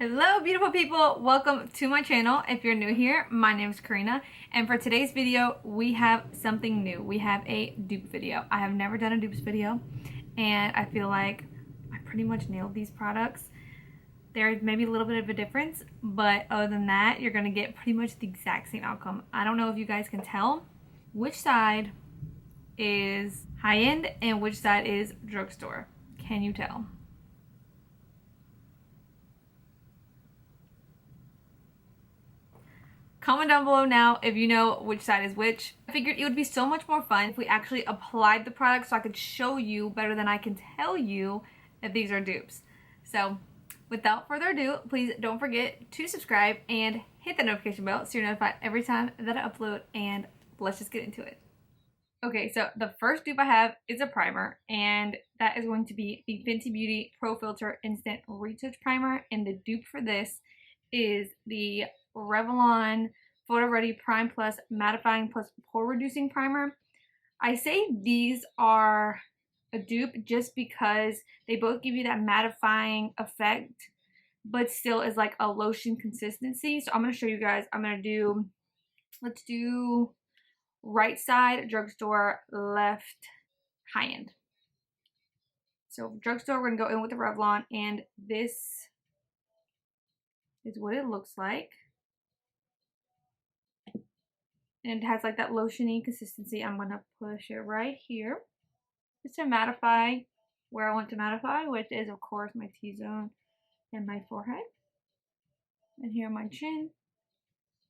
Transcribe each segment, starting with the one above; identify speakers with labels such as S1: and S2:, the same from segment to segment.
S1: Hello beautiful people, welcome to my channel. If you're new here, my name is Karina, and for today's video we have something new. We have a dupe video. I have never done a dupes video and I feel like I pretty much nailed these products. There's maybe a little bit of a difference, but other than that you're gonna get pretty much the exact same outcome. I don't know if you guys can tell which side is high-end and which side is drugstore. Can you tell? Comment down below now if you know which side is which. I figured it would be so much more fun if we actually applied the product so I could show you better than I can tell you if these are dupes. So without further ado, please don't forget to subscribe and hit the notification bell so you're notified every time that I upload, and let's just get into it. Okay, so the first dupe I have is a primer, and that is going to be the Fenty Beauty Pro Filter Instant Retouch Primer, and the dupe for this is the Revlon Photo Ready Prime Plus Mattifying Plus Pore Reducing Primer. I say these are a dupe just because they both give you that mattifying effect, but still is like a lotion consistency. So I'm going to show you guys. Let's do right side drugstore, left high end. So drugstore, we're going to go in with the Revlon, and this is what it looks like. And it has like that lotiony consistency. I'm going to push it right here just to mattify where I want to mattify, which is of course my T-zone and my forehead. And here my chin.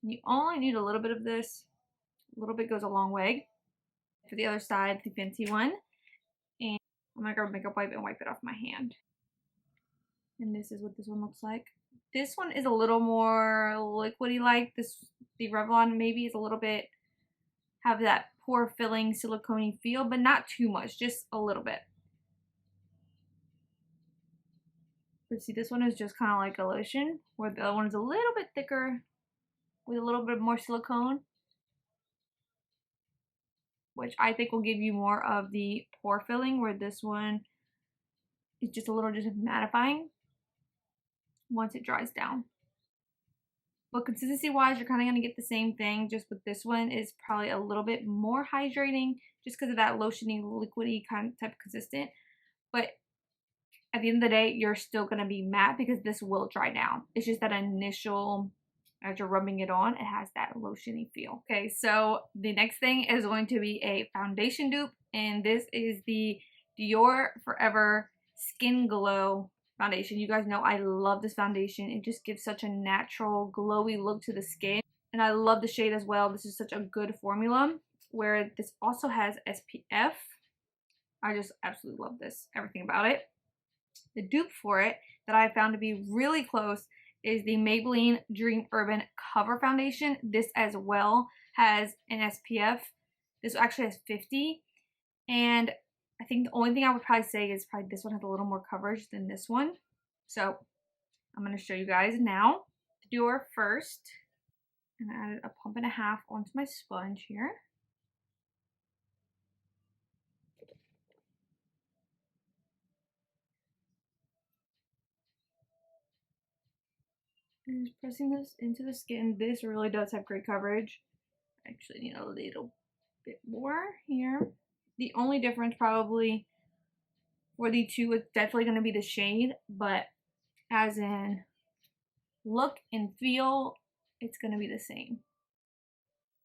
S1: And you only need a little bit of this. A little bit goes a long way. For the other side, the Fenty one. And I'm going to grab a makeup wipe and wipe it off my hand. And this is what this one looks like. This one is a little more liquidy like. The Revlon maybe is a little bit, have that pore filling silicone feel, but not too much, just a little bit. But see, this one is just kind of like a lotion, where the other one is a little bit thicker with a little bit more silicone, which I think will give you more of the pore filling, where this one is just a little just mattifying once it dries down. But consistency wise, you're kind of going to get the same thing, just with this one is probably a little bit more hydrating just because of that lotiony, liquidy kind of type of consistent. But at the end of the day, you're still going to be matte because this will dry down. It's just that initial, as you're rubbing it on, it has that lotiony feel. Okay, so the next thing is going to be a foundation dupe, and this is the Dior Forever Skin Glow foundation. You guys know I love this foundation. It just gives such a natural glowy look to the skin, and I love the shade as well. This is such a good formula where this also has SPF. I just absolutely love this, everything about it. The dupe for it that I found to be really close is the Maybelline Dream Urban Cover Foundation. This as well has an SPF. This actually has 50, and I think the only thing I would probably say is probably this one has a little more coverage than this one. So I'm going to show you guys now. The Dior first. And I added a pump and a half onto my sponge here. And just pressing this into the skin. This really does have great coverage. I actually need a little bit more here. The only difference probably for the two is definitely going to be the shade, but as in look and feel, it's going to be the same.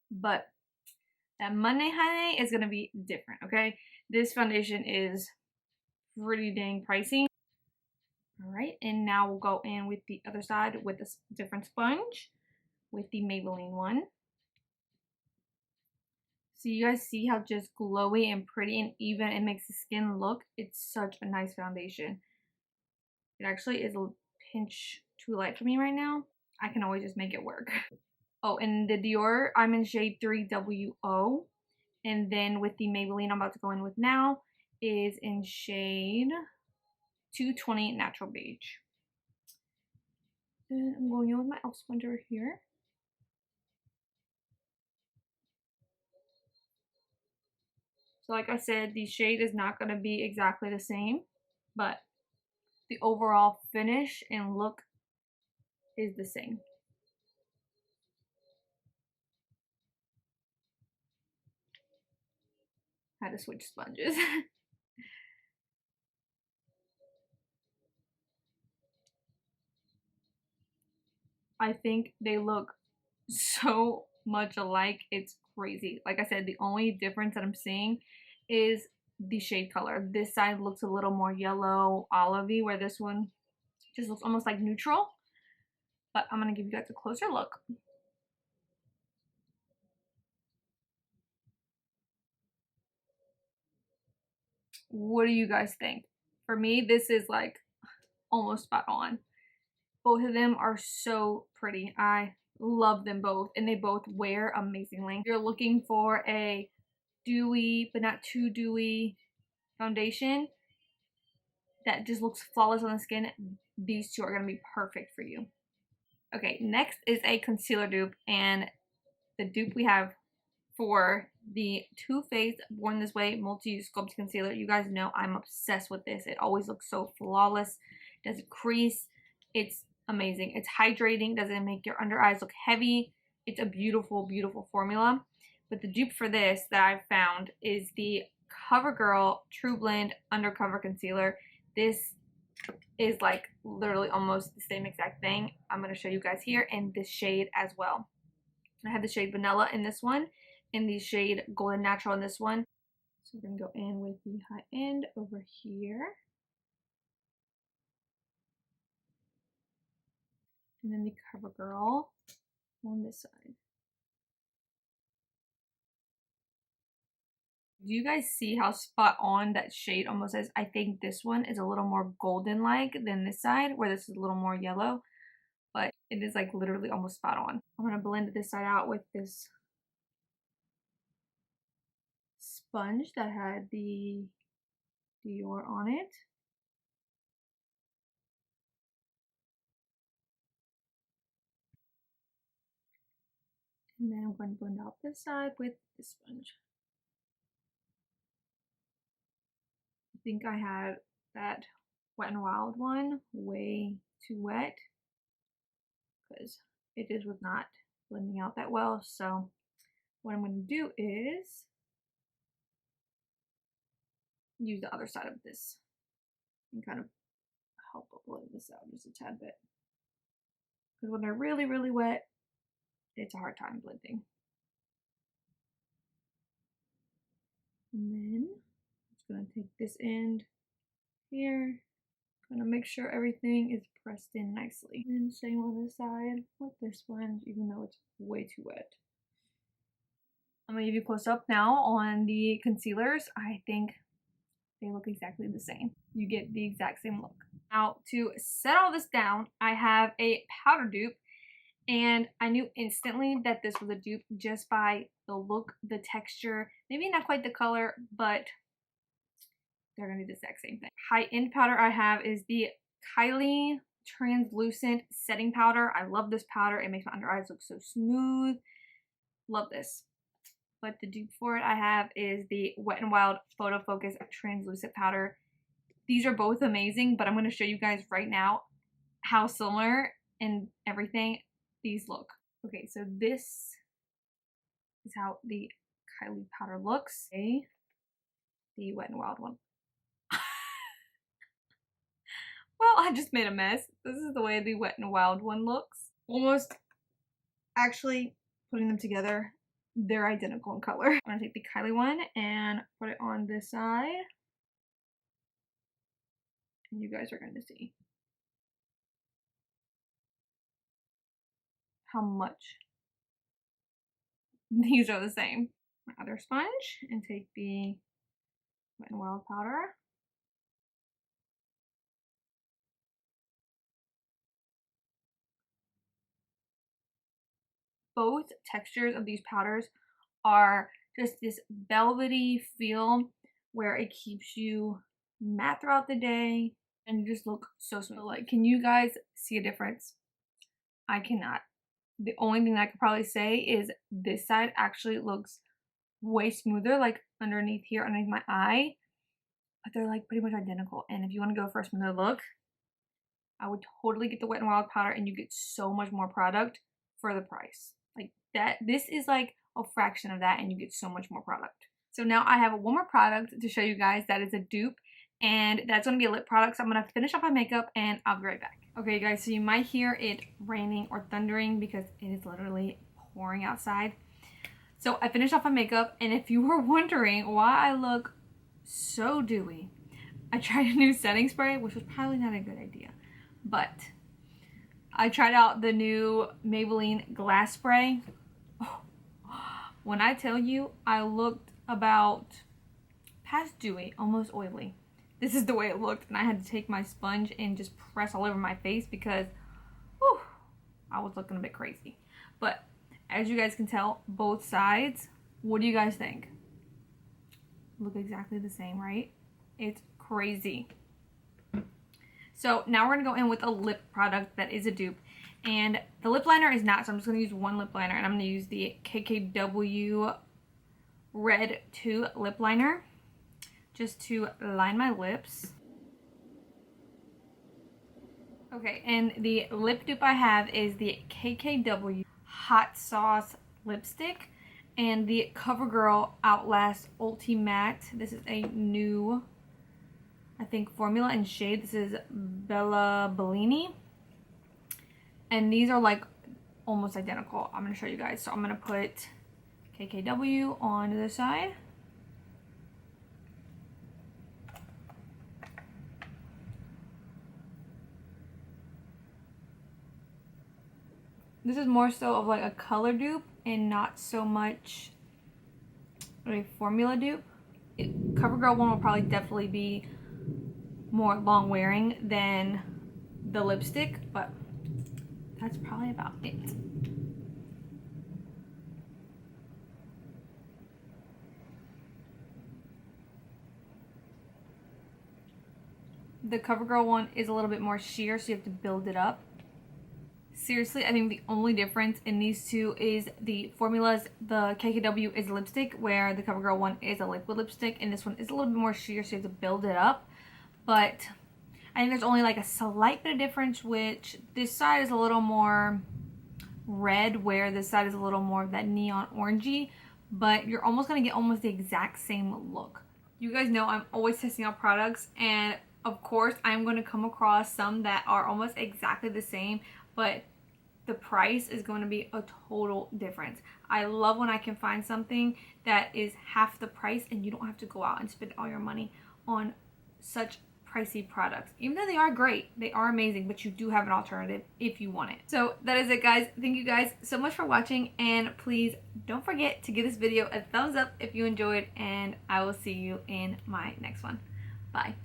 S1: But that Monday Honey is going to be different, okay? This foundation is pretty dang pricey. Alright, and now we'll go in with the other side with a different sponge, with the Maybelline one. So you guys see how just glowy and pretty and even it makes the skin look. It's such a nice foundation. It actually is a pinch too light for me right now. I can always just make it work. Oh, and the Dior, I'm in shade 3WO. And then with the Maybelline I'm about to go in with now is in shade 220 Natural Beige. Then I'm going in with my e.l.f. sponge over here. So like I said, the shade is not going to be exactly the same, but the overall finish and look is the same. Had to switch sponges. I think they look so much alike. It's crazy. Like I said, the only difference that I'm seeing is the shade color. This side looks a little more yellow olivey, where this one just looks almost like neutral. But I'm gonna give you guys a closer look. What do you guys think? For me, this is like almost spot on. Both of them are so pretty. I love them both, and they both wear amazingly. If you're looking for a dewy but not too dewy foundation that just looks flawless on the skin, these two are going to be perfect for you. Okay, next is a concealer dupe, and the dupe we have for the Too Faced Born This Way Multi-Use Sculpting Concealer. You guys know I'm obsessed with this. It always looks so flawless. Doesn't crease. It's amazing. It's hydrating. Doesn't make your under eyes look heavy. It's a beautiful, beautiful formula. But the dupe for this that I've found is the CoverGirl Trublend Undercover Concealer. This is like literally almost the same exact thing. I'm going to show you guys here in this shade as well. I have the shade Vanilla in this one, and the shade Golden Natural in this one. So we're going to go in with the high end over here. And then the CoverGirl on this side. Do you guys see how spot on that shade almost is? I think this one is a little more golden-like than this side, where this is a little more yellow. But it is like literally almost spot on. I'm going to blend this side out with this sponge that had the Dior on it. And then I'm going to blend out this side with this sponge. I think I had that Wet n Wild one way too wet because it just was not blending out that well. So what I'm going to do is use the other side of this and kind of help blend this out just a tad bit. Because when they're really, really wet, it's a hard time blending. And then I'm just going to take this end here. Gonna make sure everything is pressed in nicely. And same on this side with this sponge, even though it's way too wet. I'm gonna give you a close up now on the concealers. I think they look exactly the same. You get the exact same look. Now to set all this down, I have a powder dupe, and I knew instantly that this was a dupe just by the look, the texture, maybe not quite the color, but they're gonna do the exact same thing. High-end powder I have is the Kylie translucent setting powder. I love this powder. It makes my under eyes look so smooth. Love this. But the dupe for it I have is the Wet n Wild Photo Focus translucent powder. These are both amazing, but I'm going to show you guys right now how similar and everything these look. Okay, so this is how the Kylie powder looks. Okay, the Wet n Wild one. Well, I just made a mess. This is the way the Wet n Wild one looks. Almost, actually, putting them together, they're identical in color. I'm gonna take the Kylie one and put it on this side. And you guys are going to see how much these are the same. My other sponge, and take the Wet n Wild powder. Both textures of these powders are just this velvety feel where it keeps you matte throughout the day and you just look so smooth. Like, can you guys see a difference? I cannot. The only thing I could probably say is this side actually looks way smoother, like underneath here, underneath my eye, but they're like pretty much identical. And if you want to go for a smoother look, I would totally get the Wet n Wild powder and you get so much more product for the price. Like that, this is like a fraction of that and you get so much more product. So now I have one more product to show you guys that is a dupe, and that's going to be a lip product. So I'm going to finish off my makeup and I'll be right back. Okay guys, so you might hear it raining or thundering because it is literally pouring outside. So I finished off my makeup, and if you were wondering why I look so dewy, I tried a new setting spray, which was probably not a good idea, but I tried out the new Maybelline glass spray. Oh, when I tell you, I looked about past dewy, almost oily. This is the way it looked, and I had to take my sponge and just press all over my face because whew, I was looking a bit crazy. But as you guys can tell, both sides, what do you guys think? Look exactly the same, right? It's crazy. So now we're gonna go in with a lip product that is a dupe, and the lip liner is not, so I'm just gonna use one lip liner, and I'm gonna use the KKW Red 2 lip liner just to line my lips. Okay, and the lip dupe I have is the KKW Hot Sauce lipstick and the CoverGirl Outlast Ulti Matte. This is a new, I think, formula and shade. This is Bella Bellini, and these are like almost identical. I'm going to show you guys. So I'm going to put KKW on the side. This is more so of like a color dupe and not so much a formula dupe. CoverGirl one will probably definitely be more long wearing than the lipstick, but that's probably about it. The CoverGirl one is a little bit more sheer, so you have to build it up. Seriously, I think the only difference in these two is the formulas. The KKW is lipstick, where the CoverGirl one is a liquid lipstick, and this one is a little bit more sheer, so you have to build it up. But I think there's only like a slight bit of difference, which this side is a little more red, where this side is a little more of that neon orangey, but you're almost going to get almost the exact same look. You guys know I'm always testing out products, and of course I'm going to come across some that are almost exactly the same, but the price is going to be a total difference. I love when I can find something that is half the price and you don't have to go out and spend all your money on such pricey products. Even though they are great, they are amazing, but you do have an alternative if you want it. So that is it, guys. Thank you guys so much for watching, and please don't forget to give this video a thumbs up if you enjoyed, and I will see you in my next one. Bye.